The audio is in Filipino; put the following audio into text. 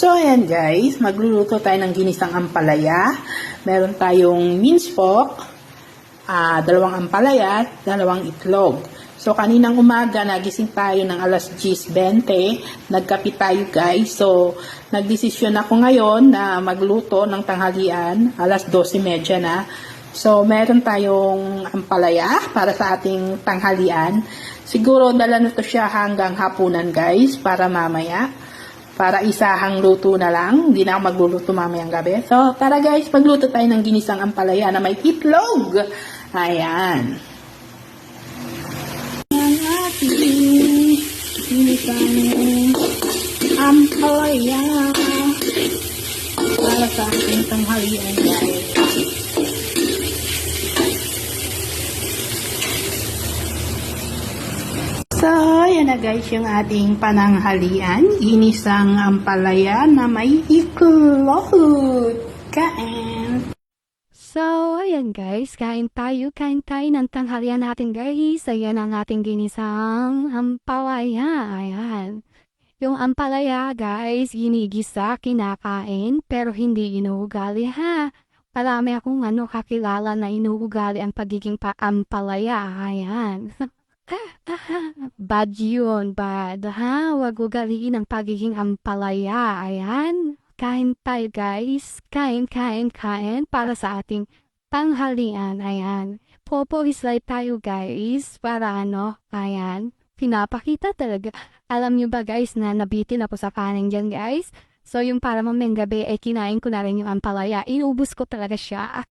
So, ayan guys, magluluto tayo ng ginisang ampalaya. Meron tayong minced pork, 2 ampalaya at 2 itlog. So, kaninang umaga, nagising tayo ng alas 10:20. Nagkape tayo guys. So, nagdesisyon ako ngayon na magluto ng tanghalian. Alas 12:30 na. So, meron tayong ampalaya para sa ating tanghalian. Siguro, dala na to siya hanggang hapunan guys, para mamaya. Para isahang luto na lang. Hindi na ako magluluto mamayang gabi. So, tara guys, magluto tayo ng ginisang ampalaya na may itlog. Ayan. Ang ating ginisang ampalaya para sa ating tanghalian guys. So, yan na guys yung ating pananghalian. Ginisang ampalaya na may itlog. Kain! So, ayan guys, kain tayo ng tanghalian natin guys. Ayan ang ating ginisang ampalaya. Ayan. Yung ampalaya guys, ginigisa, kinakain, pero hindi inuugali ha. Marami akong kakilala na inuugali ang pagiging ampalaya. Ayan. Bad yun, bad ha. Huwag ugaliin ang pagiging ampalaya. Ayan. Kain tayo guys. Kain para sa ating tanghalian. Ayan. Popo-slide tayo guys. Para ayan. Pinapakita talaga. Alam nyo ba guys na nabitin ako sa kanin dyan guys? So yung para mamayang gabi kinain ko na rin yung ampalaya. Inubos ko talaga siya.